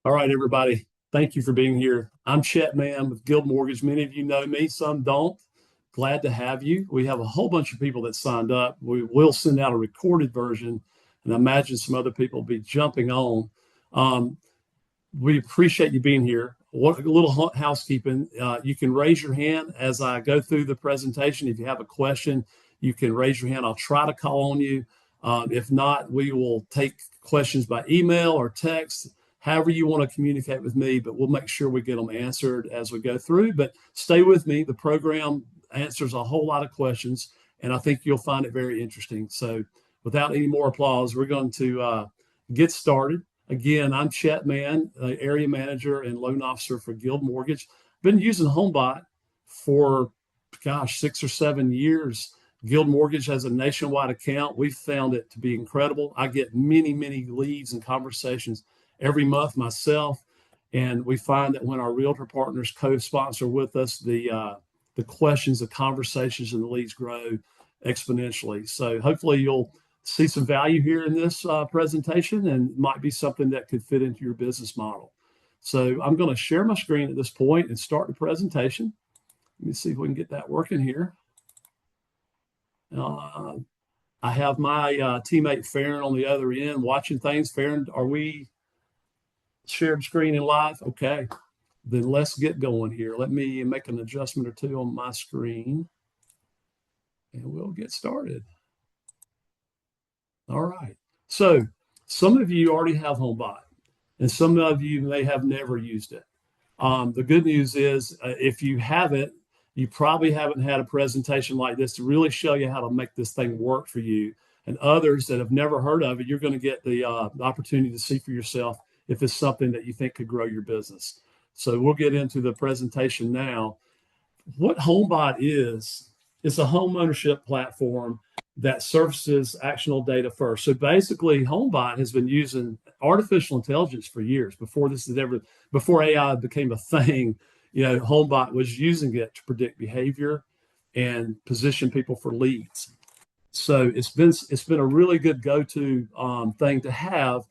All right, everybody. Thank you for being here. I'm Chet Mann with Guild Mortgage. Many of you know me, some don't. Glad to have you. We have a whole bunch of people that signed up. We will send out a recorded version, and I imagine some other people will be jumping on. Um, we appreciate you being here. What a little housekeeping. You can raise your hand as I go through the presentation. If you have a question, you can raise your hand. I'll try to call on you. If not, we will take questions by email or text, however you want to communicate with me, but we'll make sure we get them answered as we go through. But stay with me. The program answers a whole lot of questions, and I think you'll find it very interesting. So without any more applause, we're going to get started. Again, I'm Chet Mann, area manager and loan officer for Guild Mortgage. Been using Homebot for, 6 or 7 years. Guild Mortgage has a nationwide account. We found it to be incredible. I get many, many leads and conversations every month myself. And we find that when our realtor partners co-sponsor with us, the questions, the conversations, and the leads grow exponentially. So hopefully you'll see some value here in this presentation and might be something that could fit into your business model. So I'm going to share my screen at this point and start the presentation. Let me see if we can get that working here. I have my teammate Farron on the other end watching things. Farron, are we shared screen and live? Okay, then let's get going here. Let me make an adjustment or two on my screen and we'll get started. All right. So some of you already have Homebot, and some of you may have never used it. The good news is, if you haven't, you probably haven't had a presentation like this to really show you how to make this thing work for you. And others that have never heard of it, you're going to get the opportunity to see for yourself if it's something that you think could grow your business. So we'll get into the presentation now. What Homebot is, it's a home ownership platform that surfaces actionable data first. So basically, Homebot has been using artificial intelligence for years. Before AI became a thing, Homebot was using it to predict behavior and position people for leads. So it's been a really good go-to thing to have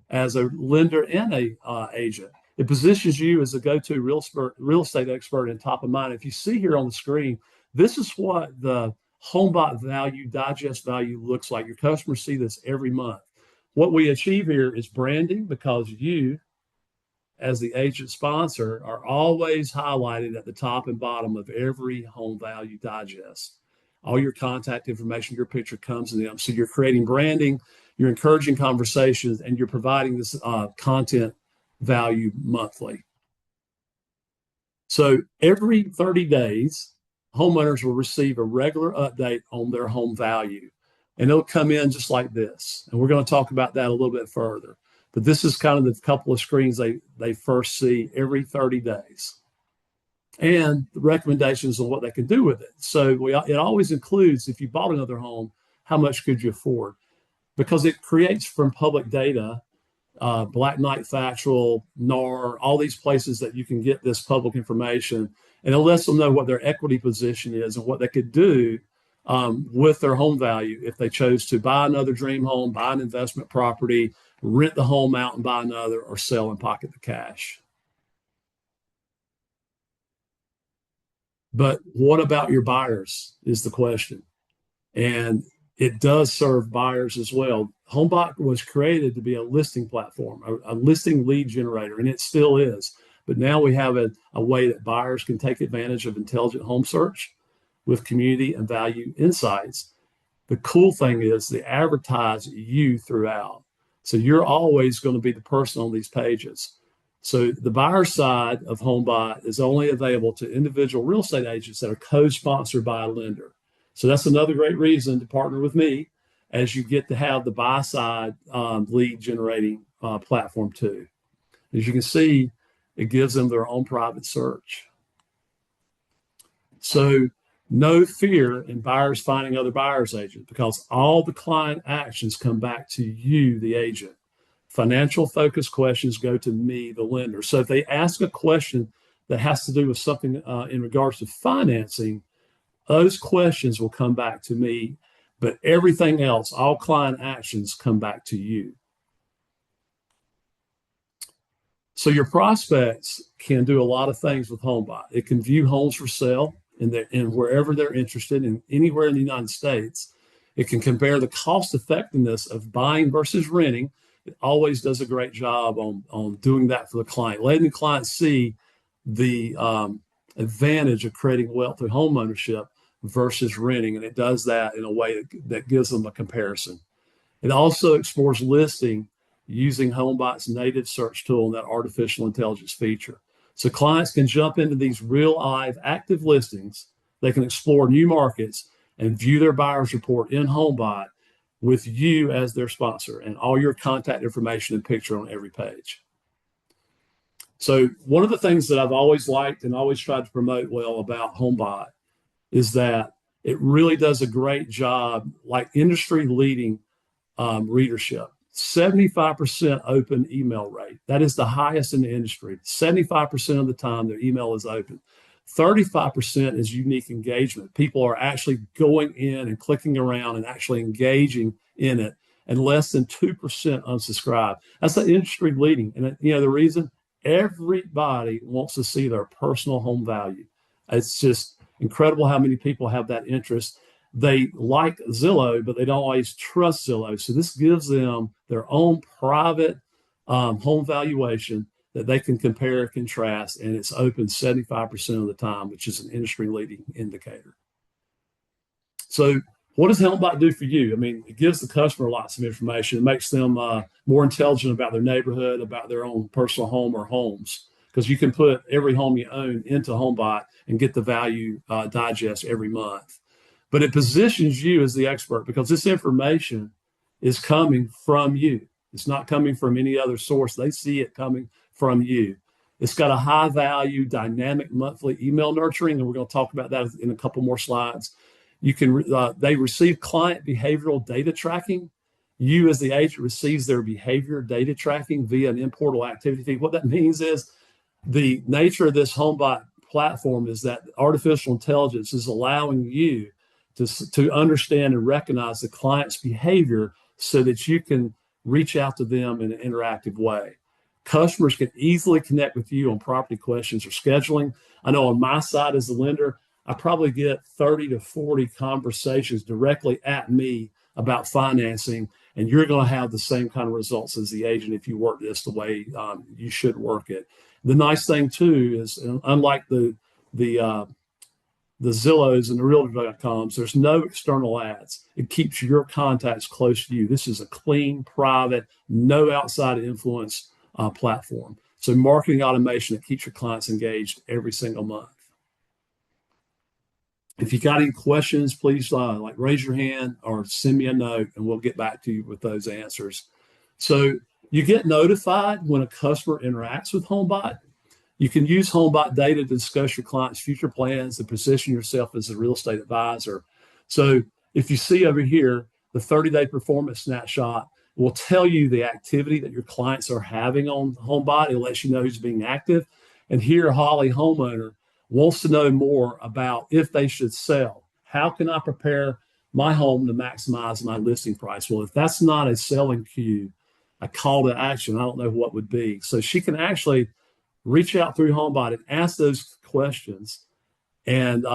as a lender and a agent. It positions you as a go-to real estate expert and top of mind. If you see here on the screen, this is what the Homebot value, digest value looks like. Your customers see this every month. What we achieve here is branding, because you, as the agent sponsor, are always highlighted at the top and bottom of every home value digest. All your contact information, your picture comes in them. So you're creating branding, you're encouraging conversations, and you're providing this content value monthly. So every 30 days, homeowners will receive a regular update on their home value. And it'll come in just like this. And we're going to talk about that a little bit further. But this is kind of the couple of screens they first see every 30 days. And the recommendations on what they can do with it. So it always includes, if you bought another home, how much could you afford? Because it creates from public data, Black Knight Factual, NAR, all these places that you can get this public information, and it lets them know what their equity position is and what they could do with their home value if they chose to buy another dream home, buy an investment property, rent the home out and buy another, or sell and pocket the cash. But what about your buyers is the question. And it does serve buyers as well. Homebot was created to be a listing platform, a listing lead generator, and it still is. But now we have a way that buyers can take advantage of intelligent home search with community and value insights. The cool thing is they advertise you throughout. So you're always going to be the person on these pages. So the buyer side of Homebot is only available to individual real estate agents that are co-sponsored by a lender. So that's another great reason to partner with me, as you get to have the buy side lead generating platform too. As you can see, it gives them their own private search. So no fear in buyers finding other buyers agents, because all the client actions come back to you, the agent. Financial focused questions go to me, the lender. So if they ask a question that has to do with something in regards to financing, those questions will come back to me, but everything else, all client actions, come back to you. So your prospects can do a lot of things with Homebot. It can view homes for sale in wherever they're interested in, anywhere in the United States. It can compare the cost effectiveness of buying versus renting. It always does a great job on doing that for the client, letting the client see the advantage of creating wealth through home ownership versus renting. And it does that in a way that gives them a comparison. It also explores listing using Homebot's native search tool and that artificial intelligence feature. So clients can jump into these real live active listings. They can explore new markets and view their buyer's report in Homebot with you as their sponsor and all your contact information and picture on every page. So one of the things that I've always liked and always tried to promote well about Homebot is that it really does a great job, like industry leading readership. 75% open email rate. That is the highest in the industry. 75% of the time their email is open. 35% is unique engagement. People are actually going in and clicking around and actually engaging in it, and less than 2% unsubscribe. That's the industry leading. And the reason, everybody wants to see their personal home value. It's just incredible how many people have that interest. They like Zillow, but they don't always trust Zillow. So this gives them their own private home valuation that they can compare and contrast, and it's open 75% of the time, which is an industry-leading indicator. So what does Homebot do for you? I mean, it gives the customer lots of information. It makes them more intelligent about their neighborhood, about their own personal home or homes, because you can put every home you own into Homebot and get the value digest every month. But it positions you as the expert because this information is coming from you. It's not coming from any other source. They see it coming from you. It's got a high value dynamic monthly email nurturing, and we're going to talk about that in a couple more slides. You can they receive client behavioral data tracking. You as the agent receives their behavior data tracking via an in-portal activity feed. What that means is the nature of this Homebot platform is that artificial intelligence is allowing you to understand and recognize the client's behavior so that you can reach out to them in an interactive way. Customers can easily connect with you on property questions or scheduling. I know on my side as the lender, I probably get 30 to 40 conversations directly at me about financing, and you're going to have the same kind of results as the agent if you work this the way you should work it. The nice thing too is, unlike the Zillows and the Realtors.coms, there's no external ads. It keeps your contacts close to you. This is a clean, private, no outside influence platform. So marketing automation that keeps your clients engaged every single month. If you got any questions, please raise your hand or send me a note and we'll get back to you with those answers. So you get notified when a customer interacts with Homebot. You can use Homebot data to discuss your client's future plans and position yourself as a real estate advisor. So if you see over here, the 30-day performance snapshot will tell you the activity that your clients are having on Homebot. It lets you know who's being active. And here, Holly, homeowner, wants to know more about if they should sell. How can I prepare my home to maximize my listing price? Well, if that's not a selling cue, a call to action, I don't know what would be. So she can actually reach out through Homebot and ask those questions, and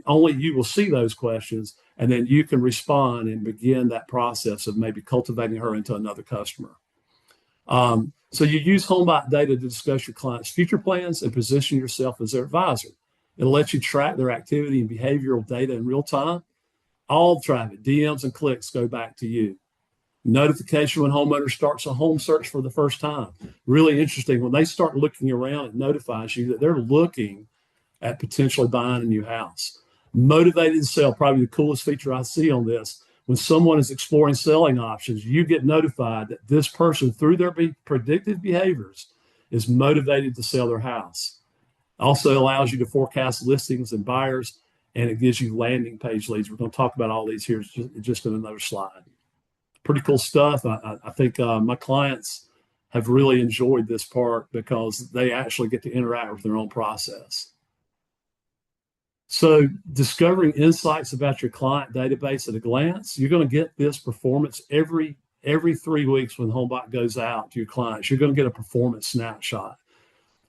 only you will see those questions, and then you can respond and begin that process of maybe cultivating her into another customer. So you use Homebot data to discuss your client's future plans and position yourself as their advisor. It'll let you track their activity and behavioral data in real time. All traffic, DMs and clicks go back to you. Notification when homeowner starts a home search for the first time. Really interesting. When they start looking around, it notifies you that they're looking at potentially buying a new house. Motivated to sell, probably the coolest feature I see on this. When someone is exploring selling options, you get notified that this person, through their predictive behaviors, is motivated to sell their house. Also allows you to forecast listings and buyers, and it gives you landing page leads. We're going to talk about all these here just in another slide. Pretty cool stuff. I think my clients have really enjoyed this part because they actually get to interact with their own process. So discovering insights about your client database at a glance, you're going to get this performance every 3 weeks when Homebot goes out to your clients. You're going to get a performance snapshot.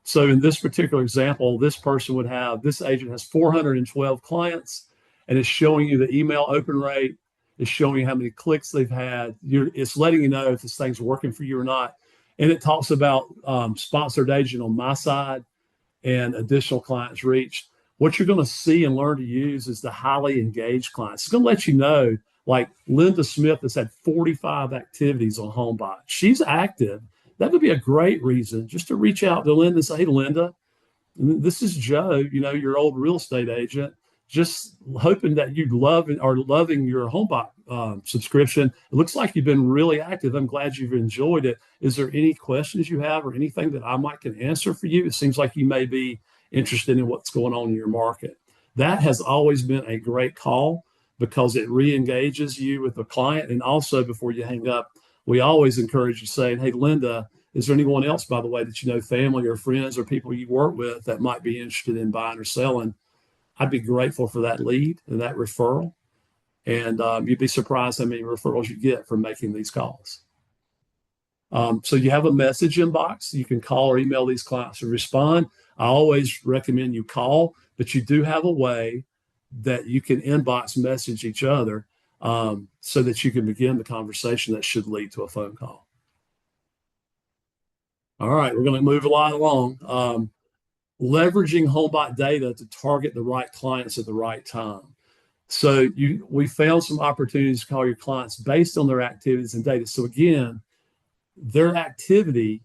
So in this particular example, this agent has 412 clients, and it's showing you the email open rate. It's showing you how many clicks they've had. It's letting you know if this thing's working for you or not. And it talks about sponsored agent on my side and additional clients reached. What you're going to see and learn to use is the highly engaged clients. It's going to let you know, like Linda Smith has had 45 activities on Homebot. She's active. That would be a great reason just to reach out to Linda and say, hey, Linda, this is Joe, your old real estate agent, just hoping that you are loving your Homebot subscription. It looks like you've been really active. I'm glad you've enjoyed it. Is there any questions you have or anything that I might can answer for you? It seems like you may be interested in what's going on in your market. That has always been a great call because it re-engages you with the client. And also, before you hang up, we always encourage you saying, hey, Linda, is there anyone else, by the way, that family or friends or people you work with that might be interested in buying or selling? I'd be grateful for that lead and that referral. And you'd be surprised how many referrals you get from making these calls. So you have a message inbox. You can call or email these clients to respond. I always recommend you call, but you do have a way that you can inbox message each other so that you can begin the conversation that should lead to a phone call. All right, we're going to move a lot along. Leveraging Homebot data to target the right clients at the right time. So we found some opportunities to call your clients based on their activities and data. So again, their activity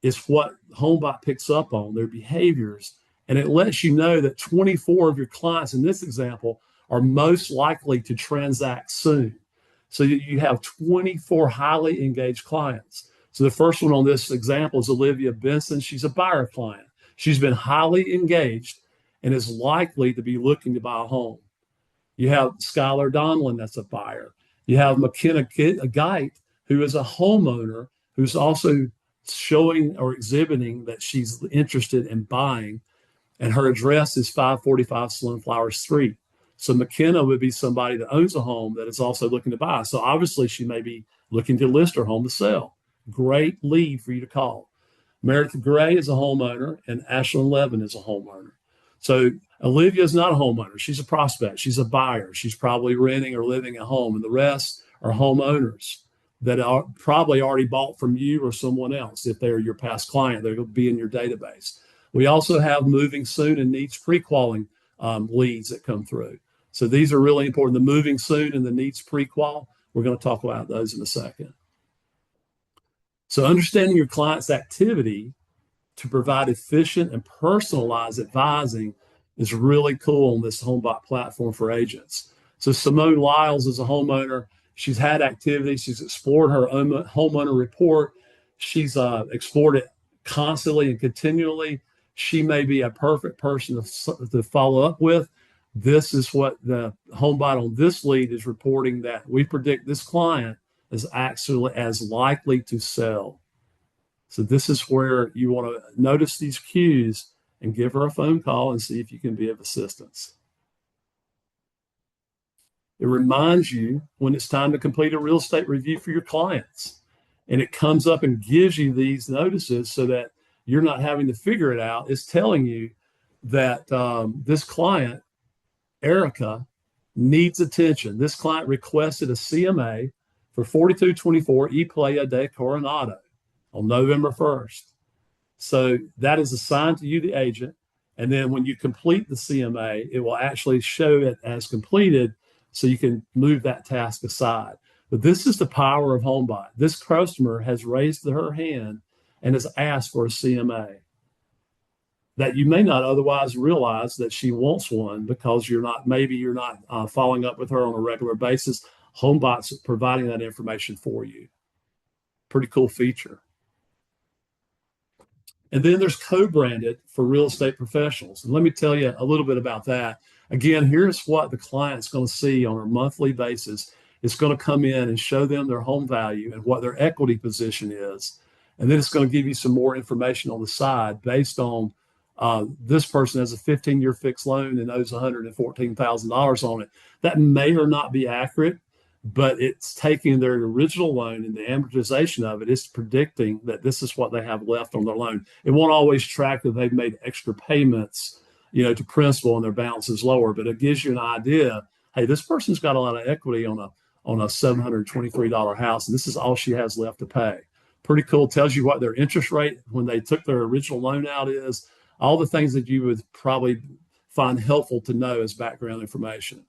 is what Homebot picks up on, their behaviors, and it lets you know that 24 of your clients in this example are most likely to transact soon. So you have 24 highly engaged clients. So the first one on this example is Olivia Benson. She's a buyer client. She's been highly engaged and is likely to be looking to buy a home. You have Skylar Donlin, that's a buyer. You have McKenna Geit, who is a homeowner who's also showing or exhibiting that she's interested in buying. And her address is 545 Sunflower Street. So McKenna would be somebody that owns a home that is also looking to buy. So obviously she may be looking to list her home to sell. Great lead for you to call. Meredith Gray is a homeowner and Ashlyn Levin is a homeowner. So Olivia is not a homeowner. She's a prospect. She's a buyer. She's probably renting or living at home. And the rest are homeowners that are probably already bought from you or someone else. If they're your past client, they're going to be in your database. We also have moving soon and needs pre-qualing leads that come through. So these are really important. The moving soon and the needs pre-qual, we're going to talk about those in a second. So understanding your client's activity to provide efficient and personalized advising is really cool on this Homebot platform for agents. So Simone Lyles is a homeowner. She's had activity. She's explored her own homeowner report. She's explored it constantly and continually. She may be a perfect person to follow up with. This is what the Homebot on this lead is reporting, that we predict this client is actually as likely to sell. So this is where you want to notice these cues and give her a phone call and see if you can be of assistance. It reminds you when it's time to complete a real estate review for your clients. And it comes up and gives you these notices so that you're not having to figure it out. It's telling you that this client, Erica, needs attention. This client requested a CMA for 4224 E Playa de Coronado on November 1st. So that is assigned to you, the agent. And then when you complete the CMA, it will actually show it as completed so you can move that task aside. But this is the power of Homebot. This customer has raised her hand and has asked for a CMA that you may not otherwise realize that she wants one because you're not following up with her on a regular basis. Homebot's providing that information for you. Pretty cool feature. And then there's co-branded for real estate professionals. And let me tell you a little bit about that. Again, here's what the client's going to see on a monthly basis. It's going to come in and show them their home value and what their equity position is. And then it's going to give you some more information on the side based on this person has a 15-year fixed loan and owes $114,000 on it. That may or not be accurate, but it's taking their original loan and the amortization of it. It's predicting that this is what they have left on their loan. It won't always track that they've made extra payments, to principal and their balance is lower, but it gives you an idea. Hey, this person's got a lot of equity on a $723 house, and this is all she has left to pay. Pretty cool. Tells you what their interest rate when they took their original loan out is. All the things that you would probably find helpful to know as background information.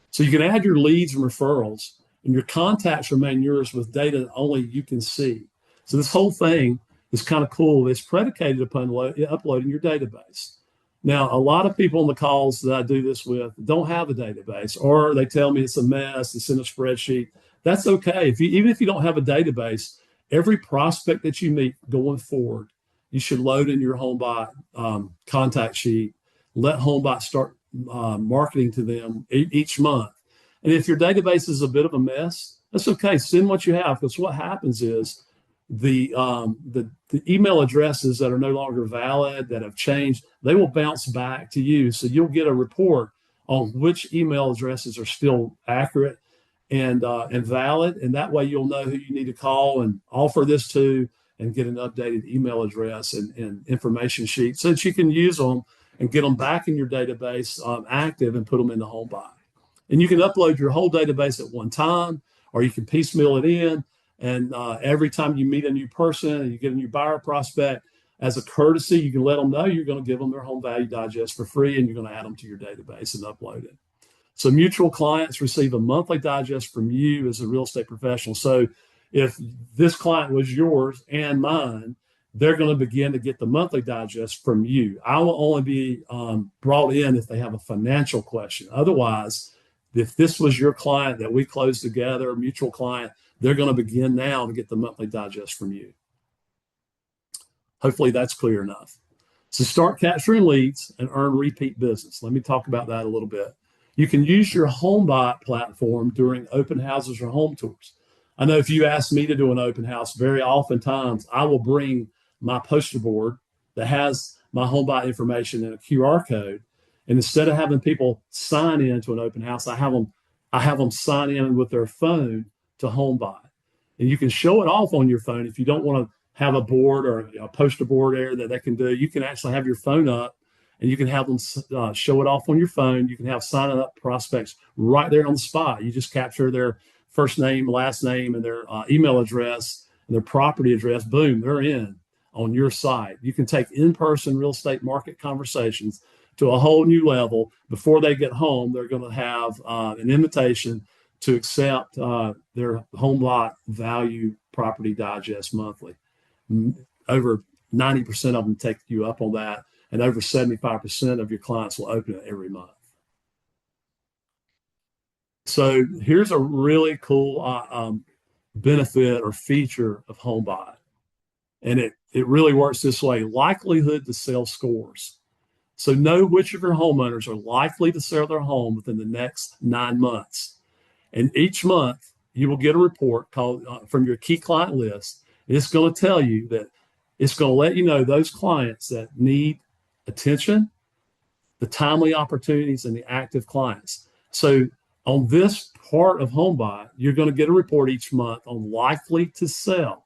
So you can add your leads and referrals, and your contacts remain yours with data that only you can see. So this whole thing is kind of cool. It's predicated upon uploading your database. Now, a lot of people on the calls that I do this with don't have a database, or they tell me it's a mess, it's in a spreadsheet. That's okay. Even if you don't have a database, every prospect that you meet going forward, you should load in your Homebot contact sheet. Let Homebot start marketing to them each month. And if your database is a bit of a mess, that's okay. Send what you have, because what happens is the email addresses that are no longer valid, that have changed, they will bounce back to you. So you'll get a report on which email addresses are still accurate and valid, and that way you'll know who you need to call and offer this to, and get an updated email address and information sheet so that you can use them and get them back in your database active and put them into Homebot. And you can upload your whole database at one time, or you can piecemeal it in. And every time you meet a new person and you get a new buyer prospect, as a courtesy, you can let them know you're going to give them their home value digest for free, and you're going to add them to your database and upload it. So mutual clients receive a monthly digest from you as a real estate professional. So if this client was yours and mine, they're going to begin to get the monthly digest from you. I will only be brought in if they have a financial question. Otherwise, if this was your client that we closed together, mutual client, they're going to begin now to get the monthly digest from you. Hopefully that's clear enough. So start capturing leads and earn repeat business. Let me talk about that a little bit. You can use your Homebot platform during open houses or home tours. I know if you ask me to do an open house, very oftentimes I will bring my poster board that has my Homebot information and a QR code. And instead of having people sign in to an open house, I have them sign in with their phone to Homebot. And you can show it off on your phone. If you don't want to have a board or a poster board there that they can do, you can actually have your phone up and you can have them show it off on your phone. You can have signing up prospects right there on the spot. You just capture their first name, last name, and their email address and their property address. Boom, they're in on your site. You can take in-person real estate market conversations to a whole new level. Before they get home, they're going to have an invitation to accept their Homebot Value Property Digest monthly. Over 90% of them take you up on that, and over 75% of your clients will open it every month. So here's a really cool benefit or feature of Homebot, and it really works this way: likelihood to sell scores. So know which of your homeowners are likely to sell their home within the next 9 months. And each month you will get a report called from your key client list. It's going to tell you that it's going to let you know those clients that need attention, the timely opportunities, and the active clients. So on this part of Homebot, you're going to get a report each month on likely to sell.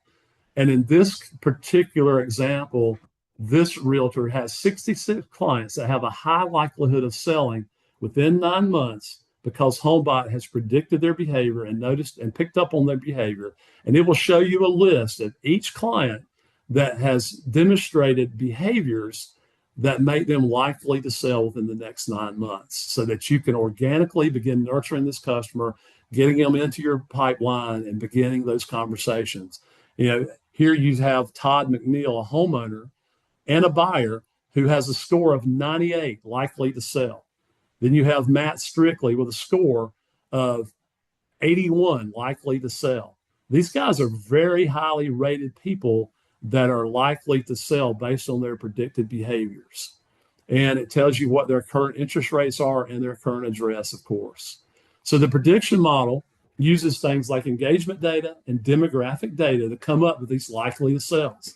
And in this particular example, this realtor has 66 clients that have a high likelihood of selling within 9 months, because Homebot has predicted their behavior and noticed and picked up on their behavior. And it will show you a list of each client that has demonstrated behaviors that make them likely to sell within the next 9 months, so that you can organically begin nurturing this customer, getting them into your pipeline and beginning those conversations. Here you have Todd McNeil, a homeowner and a buyer who has a score of 98 likely to sell. Then you have Matt Strictly with a score of 81 likely to sell. These guys are very highly rated people that are likely to sell based on their predicted behaviors. And it tells you what their current interest rates are and their current address, of course. So the prediction model uses things like engagement data and demographic data to come up with these likely to sells.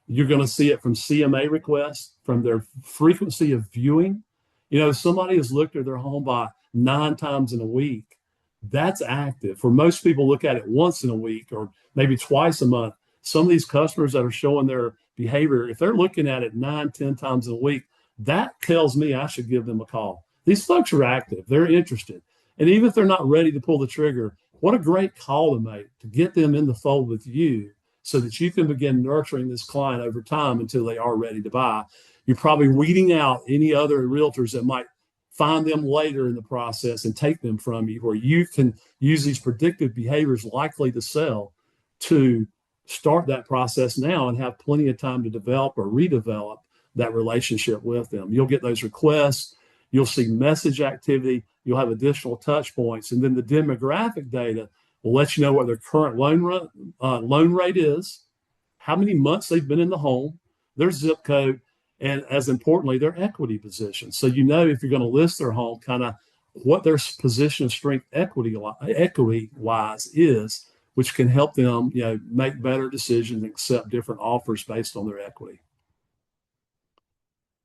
You're going to see it from CMA requests, from their frequency of viewing. Somebody has looked at their Homebot 9 times in a week. That's active. For most people, look at it once in a week or maybe twice a month. Some of these customers that are showing their behavior, if they're looking at it 9, 10 times a week, that tells me I should give them a call. These folks are active, they're interested. And even if they're not ready to pull the trigger, what a great call to make to get them in the fold with you so that you can begin nurturing this client over time until they are ready to buy. You're probably weeding out any other realtors that might find them later in the process and take them from you, where you can use these predictive behaviors likely to sell to start that process now and have plenty of time to develop or redevelop that relationship with them. You'll get those requests, you'll see message activity, you'll have additional touch points, and then the demographic data will let you know what their current loan rate is, how many months they've been in the home, their zip code, and as importantly, their equity position. So you know if you're going to list their home, kind of what their position of strength equity wise is, which can help them, make better decisions and accept different offers based on their equity.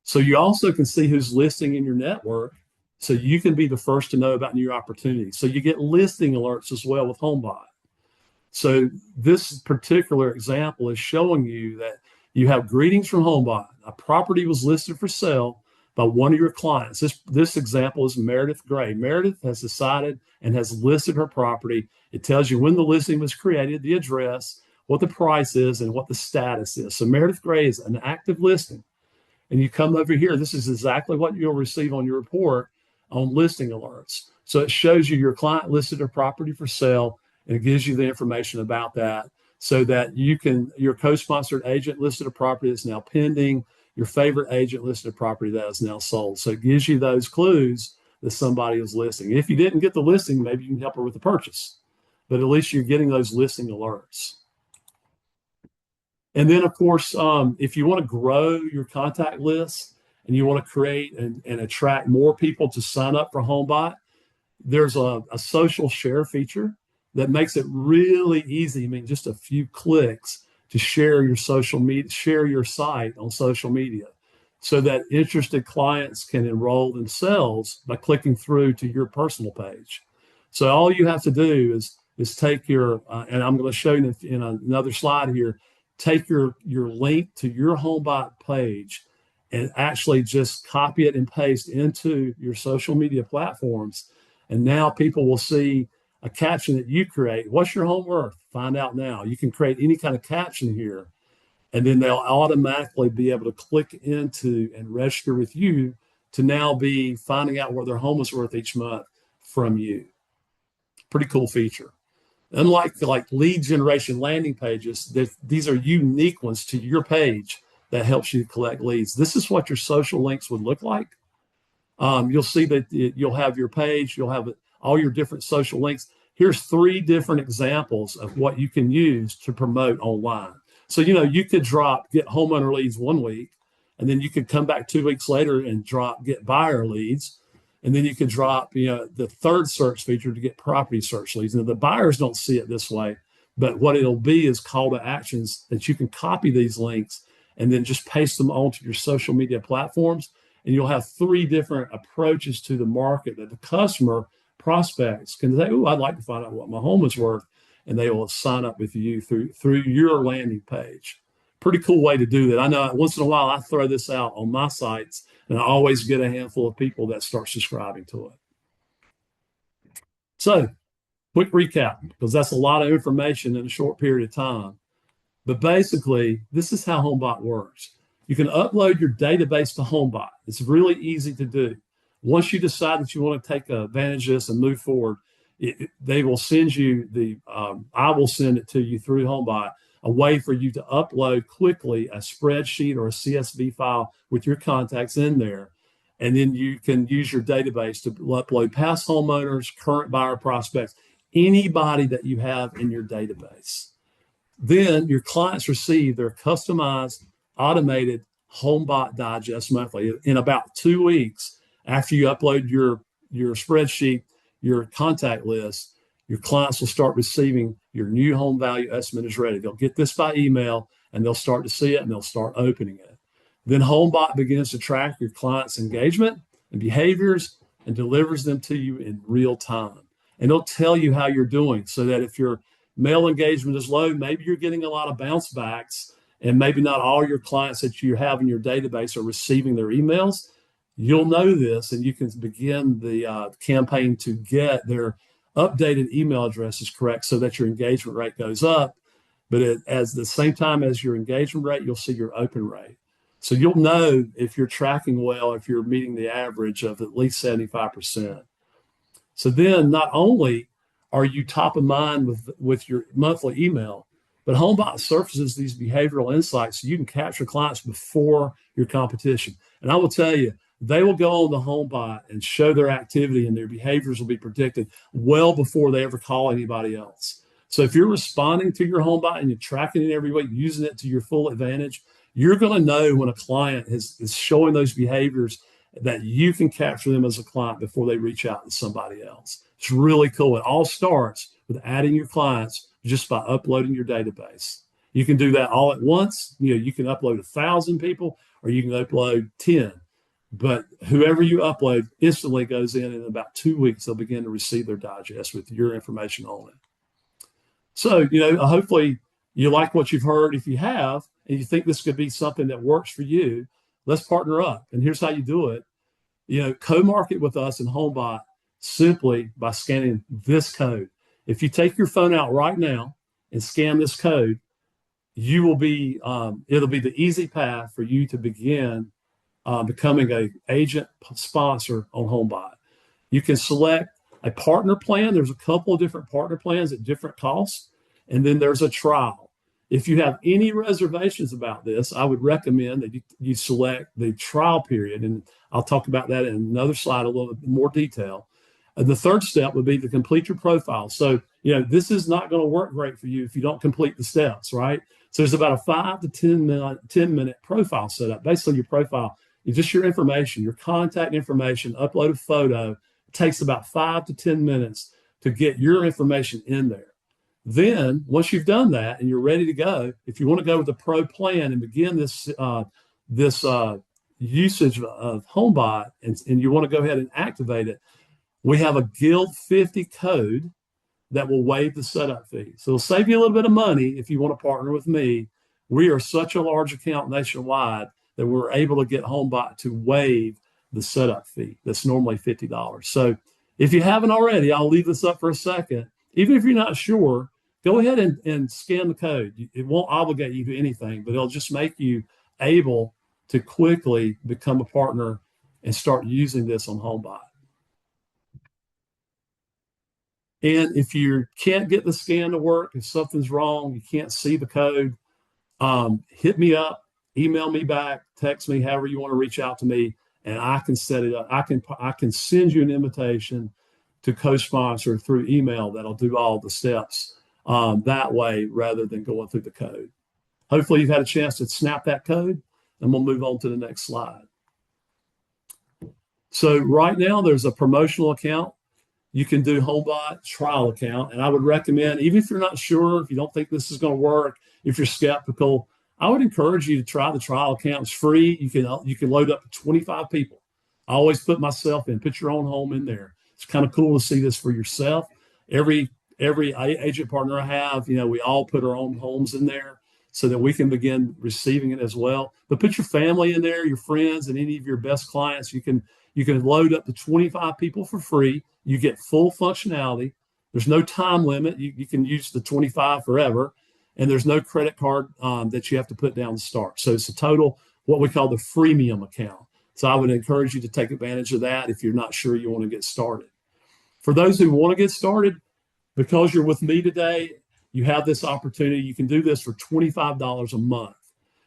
So you also can see who's listing in your network, so you can be the first to know about new opportunities. So you get listing alerts as well with Homebot. So this particular example is showing you that you have greetings from Homebot. A property was listed for sale by one of your clients. This example is Meredith Gray. Meredith has decided and has listed her property. It tells you when the listing was created, the address, what the price is, and what the status is. So Meredith Gray is an active listing. And you come over here, this is exactly what you'll receive on your report on listing alerts. So it shows you your client listed her property for sale, and it gives you the information about that so that your co-sponsored agent listed a property that's now pending, your favorite agent listed a property that is now sold. So it gives you those clues that somebody is listing. If you didn't get the listing, maybe you can help her with the purchase, but at least you're getting those listing alerts. And then, of course, if you want to grow your contact list and you want to create and attract more people to sign up for Homebot, there's a social share feature that makes it really easy. I mean, just a few clicks to share your social media, share your site on social media so that interested clients can enroll themselves by clicking through to your personal page. So all you have to do is take your, and I'm going to show you in another slide here, take your link to your Homebot page and actually just copy it and paste into your social media platforms. And now people will see a caption that you create. What's your home worth? Find out now. You can create any kind of caption here, and then they'll automatically be able to click into and register with you to now be finding out what their home is worth each month from you. Pretty cool feature. Unlike lead generation landing pages, these are unique ones to your page that helps you collect leads. This is what your social links would look like. You'll see that you'll have your page, you'll have all your different social links. Here's 3 different examples of what you can use to promote online. So, you could get homeowner leads 1 week, and then you could come back 2 weeks later and get buyer leads. And then you could drop, the third search feature to get property search leads. Now, the buyers don't see it this way, but what it'll be is call to actions that you can copy these links and then just paste them onto your social media platforms. And you'll have 3 different approaches to the market that the customer prospects can say, oh, I'd like to find out what my home is worth. And they will sign up with you through your landing page. Pretty cool way to do that. I know once in a while I throw this out on my sites, and I always get a handful of people that start subscribing to it. So, quick recap, because that's a lot of information in a short period of time. But basically, this is how Homebot works. You can upload your database to Homebot. It's really easy to do. Once you decide that you want to take advantage of this and move forward, they will send you I will send it to you through Homebot, a way for you to upload quickly a spreadsheet or a CSV file with your contacts in there. And then you can use your database to upload past homeowners, current buyer prospects, anybody that you have in your database. Then your clients receive their customized, automated Homebot Digest monthly. In about 2 weeks after you upload your spreadsheet, your contact list, your clients will start receiving your new home value estimate is ready. They'll get this by email, and they'll start to see it, and they'll start opening it. Then Homebot begins to track your clients' engagement and behaviors and delivers them to you in real time. and it'll tell you how you're doing, so that if your mail engagement is low, maybe you're getting a lot of bounce backs, and maybe not all your clients that you have in your database are receiving their emails. You'll know this, and you can begin the campaign to get their updated email addresses correct, so that your engagement rate goes up. But as the same time as your engagement rate, you'll see your open rate. So you'll know if you're tracking well, if you're meeting the average of at least 75%. So then not only are you top of mind with your monthly email, but Homebot surfaces these behavioral insights so you can capture clients before your competition. And I will tell you, they will go on the Homebot and show their activity, and their behaviors will be predicted well before they ever call anybody else. So if you're responding to your Homebot and you're tracking it every week, using it to your full advantage, you're going to know when a client is showing those behaviors, that you can capture them as a client before they reach out to somebody else. It's really cool. It all starts with adding your clients just by uploading your database. You can do that all at once. You can upload 1,000 people, or you can upload 10. But whoever you upload instantly goes in about 2 weeks, they'll begin to receive their digest with your information on it. So, hopefully you like what you've heard. If you have, and you think this could be something that works for you, let's partner up. And here's how you do it. Co-market with us in Homebot simply by scanning this code. If you take your phone out right now and scan this code, you will be, it'll be the easy path for you to begin becoming an agent sponsor on Homebot. You can select a partner plan. There's a couple of different partner plans at different costs. And then there's a trial. If you have any reservations about this, I would recommend that you select the trial period. And I'll talk about that in another slide, a little bit more detail. The third step would be to complete your profile. So, this is not going to work great for you if you don't complete the steps, right? So there's about a 5 to 10 minute profile setup. Basically, your profile is just your information, your contact information, upload a photo. It takes about 5 to 10 minutes to get your information in there. Then, once you've done that and you're ready to go, if you want to go with the pro plan and begin this usage of Homebot, and you want to go ahead and activate it, we have a Guild 50 code that will waive the setup fee. So it'll save you a little bit of money if you want to partner with me. We are such a large account nationwide that we're able to get Homebot to waive the setup fee that's normally $50. So if you haven't already, I'll leave this up for a second. Even if you're not sure, go ahead and scan the code. It won't obligate you to anything, but it'll just make you able to quickly become a partner and start using this on Homebot. And if you can't get the scan to work, if something's wrong, you can't see the code, hit me up, email me back, text me, however you want to reach out to me, and I can set it up. I can send you an invitation to co-sponsor through email that'll do all the steps that way rather than going through the code. Hopefully you've had a chance to snap that code, and we'll move on to the next slide. So right now there's a promotional account. You can do Homebot trial account. And I would recommend, even if you're not sure, if you don't think this is going to work, if you're skeptical, I would encourage you to try the trial account. It's free. You can load up to 25 people. I always put myself in, put your own home in there. It's kind of cool to see this for yourself. Every agent partner I have, we all put our own homes in there so that we can begin receiving it as well. But put your family in there, your friends, and any of your best clients. You can load up to 25 people for free. You get full functionality. There's no time limit. You can use the 25 forever. And there's no credit card that you have to put down to start. So it's a total, what we call the freemium account. So I would encourage you to take advantage of that if you're not sure you want to get started. For those who want to get started, because you're with me today, you have this opportunity. You can do this for $25 a month.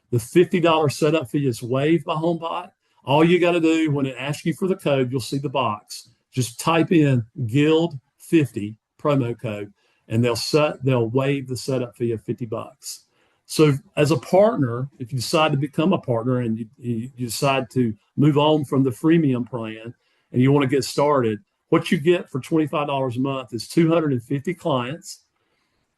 The $50 setup fee is waived by Homebot. All you got to do when it asks you for the code, you'll see the box. Just type in Guild 50 promo code, and they'll waive the setup fee of $50. So as a partner, if you decide to become a partner and you decide to move on from the freemium plan and you want to get started, what you get for $25 a month is 250 clients.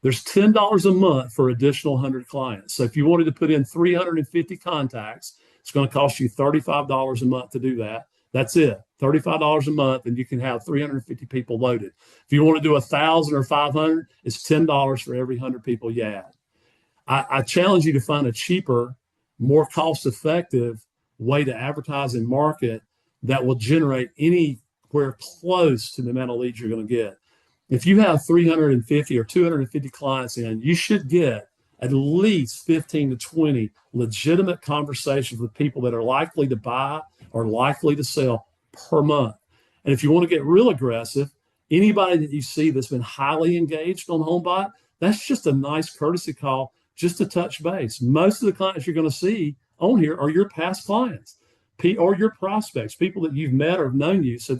There's $10 a month for additional 100 clients. So if you wanted to put in 350 contacts, it's going to cost you $35 a month to do that. That's it. $35 a month, and you can have 350 people loaded. If you want to do 1,000 or 500, it's $10 for every 100 people you add. I challenge you to find a cheaper, more cost-effective way to advertise and market that will generate anywhere close to the amount of leads you're going to get. If you have 350 or 250 clients in, you should get at least 15 to 20 legitimate conversations with people that are likely to buy or likely to sell per month. And if you want to get real aggressive, anybody that you see that's been highly engaged on Homebot, that's just a nice courtesy call just to touch base. Most of the clients you're going to see on here are your past clients or your prospects, people that you've met or have known you. So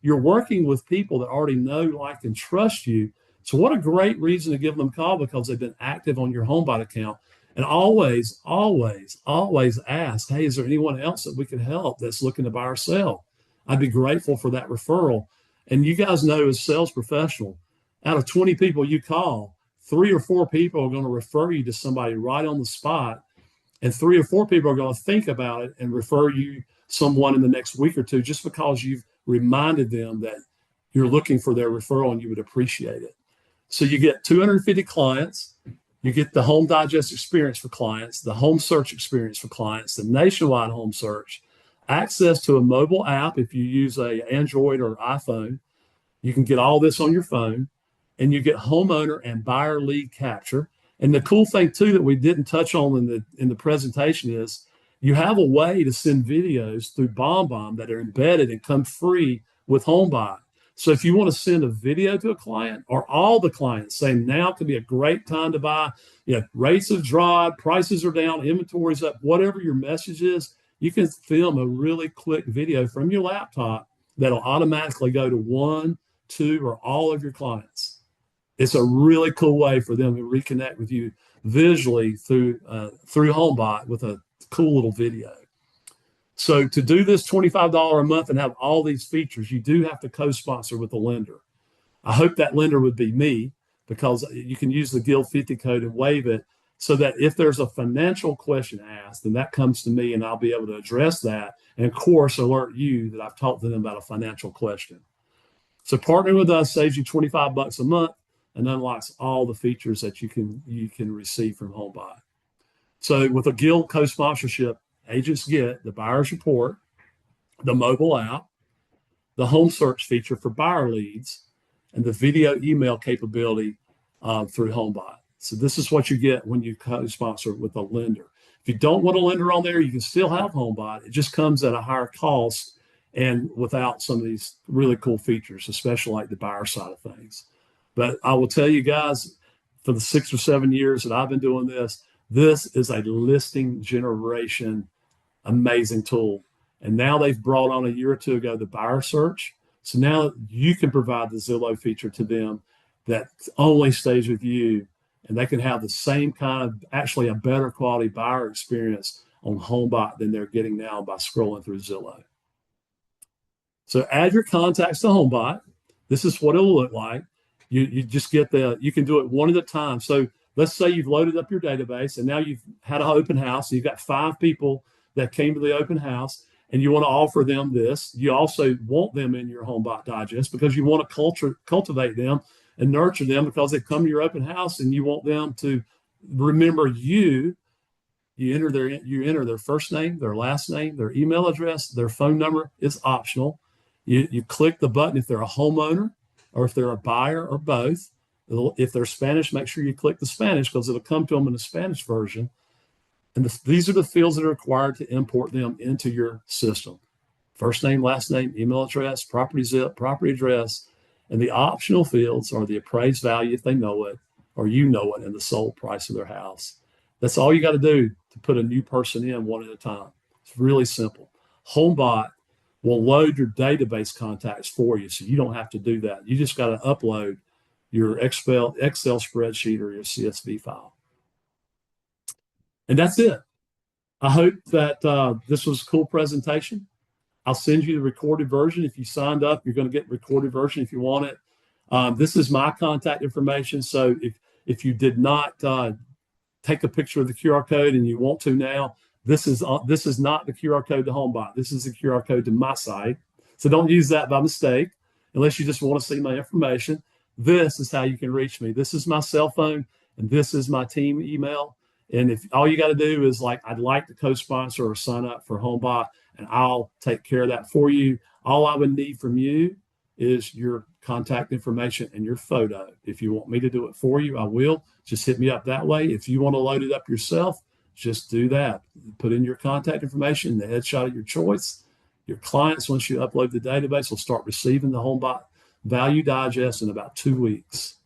you're working with people that already know, like, and trust you. So what a great reason to give them a call, because they've been active on your Homebot account. And always, always, always ask, hey, is there anyone else that we can help that's looking to buy or sell? I'd be grateful for that referral. And you guys know, as sales professional, out of 20 people you call, 3 or 4 people are going to refer you to somebody right on the spot. And 3 or 4 people are going to think about it and refer you someone in the next week or two, just because you've reminded them that you're looking for their referral and you would appreciate it. So you get 250 clients, you get the Home Digest experience for clients, the home search experience for clients, the nationwide home search, access to a mobile app if you use a Android or iPhone. You can get all this on your phone, and you get homeowner and buyer lead capture. And the cool thing too that we didn't touch on in the presentation is you have a way to send videos through BombBomb that are embedded and come free with Homebot. So if you want to send a video to a client or all the clients saying now could be a great time to buy, rates have dropped, prices are down, inventory's up, whatever your message is, you can film a really quick video from your laptop that'll automatically go to 1, 2, or all of your clients. It's a really cool way for them to reconnect with you visually through Homebot with a cool little video. So to do this $25 a month and have all these features, you do have to co-sponsor with a lender. I hope that lender would be me, because you can use the Guild 50 code and waive it, so that if there's a financial question asked, then that comes to me and I'll be able to address that, and of course alert you that I've talked to them about a financial question. So partnering with us saves you $25 a month and unlocks all the features that you can receive from Homebot. So with a Guild co-sponsorship, agents get the buyer's report, the mobile app, the home search feature for buyer leads, and the video email capability through Homebot. So this is what you get when you co-sponsor with a lender. If you don't want a lender on there, you can still have Homebot. It just comes at a higher cost and without some of these really cool features, especially like the buyer side of things. But I will tell you guys, for the 6 or 7 years that I've been doing this is a listing generation amazing tool. And now they've brought on a year or two ago the buyer search. So now you can provide the Zillow feature to them that only stays with you, and they can have the same kind of, actually a better quality buyer experience on Homebot than they're getting now by scrolling through Zillow. So add your contacts to Homebot. This is what it'll look like. You just get you can do it one at a time. So let's say you've loaded up your database and now you've had an open house. So you've got 5 people that came to the open house and you want to offer them this. You also want them in your Homebot Digest because you want to cultivate them and nurture them, because they come to your open house and you want them to remember you. You enter their first name, their last name, their email address, their phone number is optional. You click the button if they're a homeowner or if they're a buyer or both. If they're Spanish, make sure you click the Spanish because it'll come to them in the Spanish version. And these are the fields that are required to import them into your system. First name, last name, email address, property zip, property address. And the optional fields are the appraised value if they know it, or you know it, and the sold price of their house. That's all you got to do to put a new person in one at a time. It's really simple. Homebot will load your database contacts for you, so you don't have to do that. You just got to upload your Excel spreadsheet or your CSV file. And that's it. I hope that this was a cool presentation. I'll send you the recorded version. If you signed up, you're going to get the recorded version if you want it. This is my contact information. So if you did not take a picture of the QR code and you want to now, This is not the QR code to Homebot. This is the QR code to my site. So don't use that by mistake unless you just want to see my information. This is how you can reach me. This is my cell phone, and this is my team email. And if all you got to do is like, I'd like to co-sponsor or sign up for Homebot, and I'll take care of that for you. All I would need from you is your contact information and your photo. If you want me to do it for you, I will. Just hit me up that way. If you want to load it up yourself, just do that. Put in your contact information, the headshot of your choice. Your clients, once you upload the database, will start receiving the Homebot Value Digest in about 2 weeks.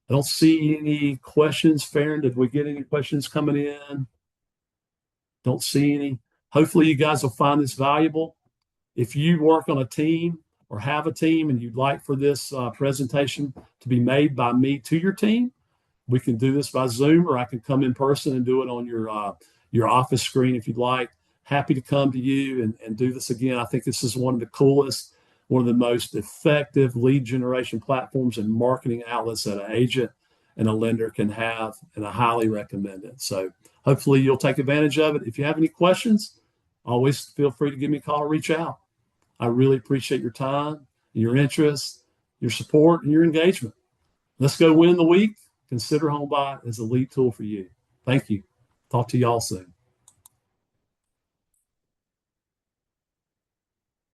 I don't see any questions. Farron, did we get any questions coming in? Don't see any. Hopefully you guys will find this valuable. If you work on a team or have a team and you'd like for this presentation to be made by me to your team, we can do this by Zoom, or I can come in person and do it on your office screen if you'd like. Happy to come to you and do this again. I think this is one of the coolest, one of the most effective lead generation platforms and marketing outlets that an agent and a lender can have, and I highly recommend it. So hopefully you'll take advantage of it. If you have any questions, always feel free to give me a call or reach out. I really appreciate your time, your interest, your support, and your engagement. Let's go win the week. Consider Homebot as a lead tool for you. Thank you. Talk to y'all soon.